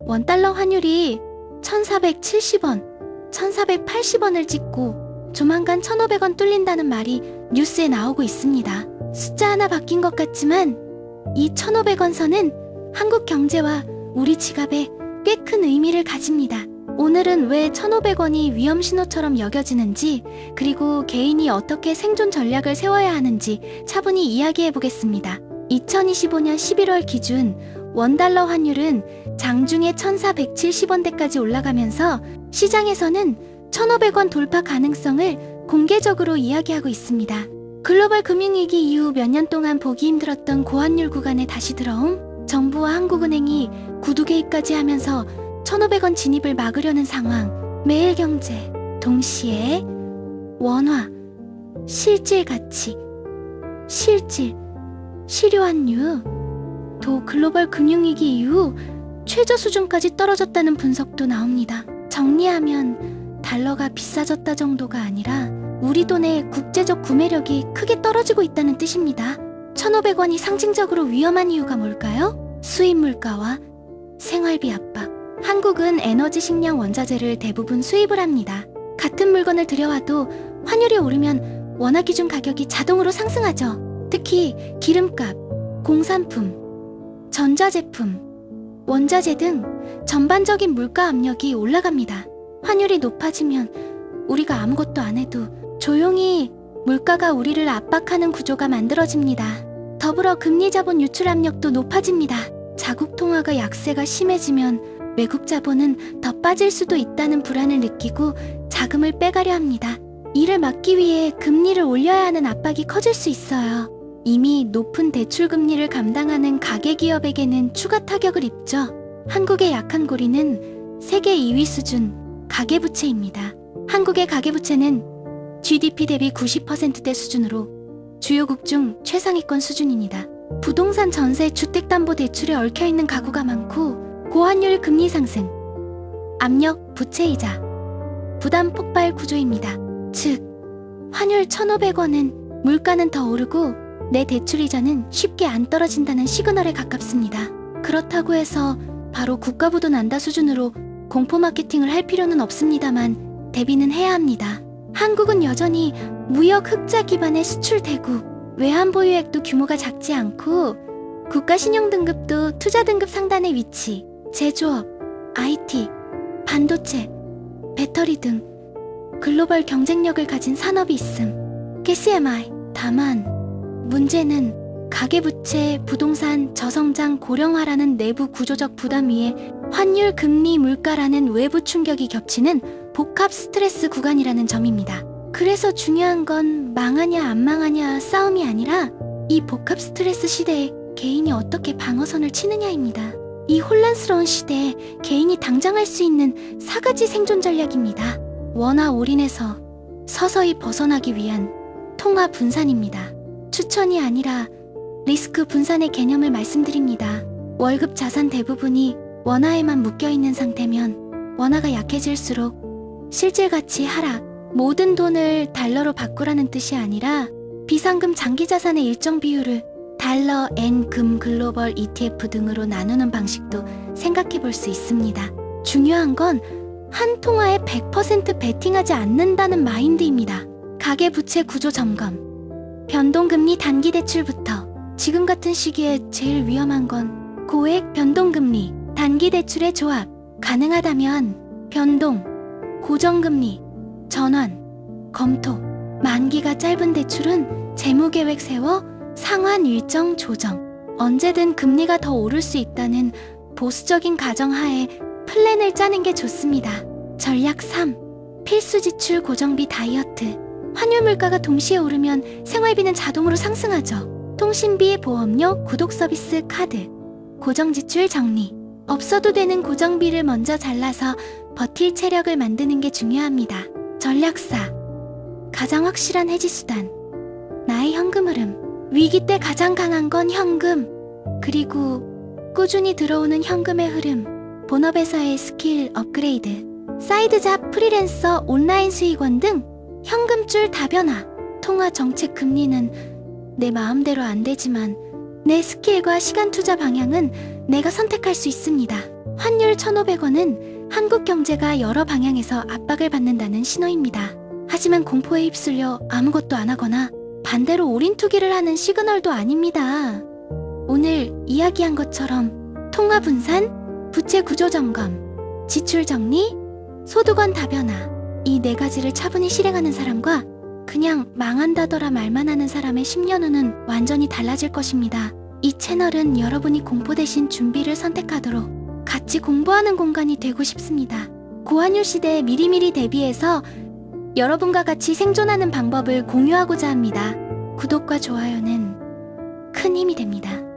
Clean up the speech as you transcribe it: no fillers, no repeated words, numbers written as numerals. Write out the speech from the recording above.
원달러 환율이 1,470원, 1,480원을 찍고 조만간 1,500원 뚫린다는 말이 뉴스에 나오고 있습니다. 숫자 하나 바뀐 것 같지만 이 1,500원 선은 한국 경제와 우리 지갑에 꽤 큰 의미를 가집니다. 오늘은 왜 1,500원이 위험 신호처럼 여겨지는지, 그리고 개인이 어떻게 생존 전략을 세워야 하는지 차분히 이야기해 보겠습니다. 2025년 11월 기준 원달러 환율은 장중에 1,470원대까지 올라가면서 시장에서는 1,500원 돌파 가능성을 공개적으로 이야기하고 있습니다. 글로벌 금융위기 이후 몇 년 동안 보기 힘들었던 고환율 구간에 다시 들어옴, 정부와 한국은행이 구두 개입까지 하면서 1,500원 진입을 막으려는 상황, 매일경제, 동시에 원화, 실질 가치, 실질, 실효환율, 또 글로벌 금융위기 이후 최저 수준까지 떨어졌다는 분석도 나옵니다. 정리하면 달러가 비싸졌다 정도가 아니라 우리 돈의 국제적 구매력이 크게 떨어지고 있다는 뜻입니다. 1,500원이 상징적으로 위험한 이유가 뭘까요? 수입 물가와 생활비 압박. 한국은 에너지, 식량, 원자재를 대부분 수입을 합니다. 같은 물건을 들여와도 환율이 오르면 원화 기준 가격이 자동으로 상승하죠. 특히 기름값, 공산품, 전자제품, 원자재 등 전반적인 물가 압력이 올라갑니다. 환율이 높아지면 우리가 아무것도 안 해도 조용히 물가가 우리를 압박하는 구조가 만들어집니다. 더불어 금리 자본 유출 압력도 높아집니다. 자국 통화가 약세가 심해지면 외국 자본은 더 빠질 수도 있다는 불안을 느끼고 자금을 빼가려 합니다. 이를 막기 위해 금리를 올려야 하는 압박이 커질 수 있어요. 이미 높은 대출 금리를 감당하는 가계기업에게는 추가 타격을 입죠. 한국의 약한 고리는 세계 2위 수준 가계부채입니다. 한국의 가계부채는 GDP 대비 90%대 수준으로 주요국 중 최상위권 수준입니다. 부동산, 전세, 주택담보대출에 얽혀있는 가구가 많고 고환율 금리 상승, 압력, 부채이자, 부담 폭발 구조입니다. 즉, 환율 1,500원은 물가는 더 오르고 내 대출이자는 쉽게 안 떨어진다는 시그널에 가깝습니다. 그렇다고 해서 바로 국가부도 난다 수준으로 공포 마케팅을 할 필요는 없습니다만 대비는 해야 합니다. 한국은 여전히 무역 흑자 기반의 수출 대국, 외환 보유액도 규모가 작지 않고 국가 신용 등급도 투자 등급 상단에 위치, 제조업, IT, 반도체, 배터리 등 글로벌 경쟁력을 가진 산업이 있음. KCMI. 다만 문제는 가계부채, 부동산, 저성장, 고령화라는 내부 구조적 부담 위에 환율, 금리, 물가라는 외부 충격이 겹치는 복합 스트레스 구간이라는 점입니다. 그래서 중요한 건 망하냐 안 망하냐 싸움이 아니라 이 복합 스트레스 시대에 개인이 어떻게 방어선을 치느냐입니다. 이 혼란스러운 시대에 개인이 당장 할 수 있는 4가지 생존 전략입니다. 원화 올인에서 서서히 벗어나기 위한 통화 분산입니다. 추천이 아니라 리스크 분산의 개념을 말씀드립니다. 월급 자산 대부분이 원화에만 묶여있는 상태면 원화가 약해질수록 실질 가치 하락, 모든 돈을 달러로 바꾸라는 뜻이 아니라 비상금 장기 자산의 일정 비율을 달러, 엔, 금, 글로벌, ETF 등으로 나누는 방식도 생각해 볼 수 있습니다. 중요한 건 한 통화에 100% 베팅하지 않는다는 마인드입니다. 가계부채 구조 점검. 변동금리 단기 대출부터. 지금 같은 시기에 제일 위험한 건 고액 변동금리, 단기 대출의 조합. 가능하다면 변동, 고정금리, 전환, 검토. 만기가 짧은 대출은 재무계획 세워 상환 일정 조정. 언제든 금리가 더 오를 수 있다는 보수적인 가정하에 플랜을 짜는 게 좋습니다. 전략 3. 필수 지출 고정비 다이어트. 환율 물가가 동시에 오르면 생활비는 자동으로 상승하죠. 통신비, 보험료, 구독 서비스, 카드. 고정 지출 정리. 없어도 되는 고정비를 먼저 잘라서 버틸 체력을 만드는 게 중요합니다. 전략 4. 가장 확실한 해지 수단. 나의 현금 흐름. 위기 때 가장 강한 건 현금. 그리고 꾸준히 들어오는 현금의 흐름. 본업에서의 스킬 업그레이드, 사이드 잡, 프리랜서, 온라인 수익원 등 현금줄 다변화. 통화 정책 금리는 내 마음대로 안 되지만 내 스킬과 시간 투자 방향은 내가 선택할 수 있습니다. 환율 1,500원은 한국 경제가 여러 방향에서 압박을 받는다는 신호입니다. 하지만 공포에 휩쓸려 아무것도 안 하거나 반대로 올인 투기를 하는 시그널도 아닙니다. 오늘 이야기한 것처럼 통화 분산, 부채 구조 점검, 지출 정리, 소득원 다변화, 이 4가지를 차분히 실행하는 사람과 그냥 망한다더라 말만 하는 사람의 10년 후는 완전히 달라질 것입니다. 이 채널은 여러분이 공포 대신 준비를 선택하도록 같이 공부하는 공간이 되고 싶습니다. 고환율 시대에 미리미리 대비해서 여러분과 같이 생존하는 방법을 공유하고자 합니다. 구독과 좋아요는 큰 힘이 됩니다.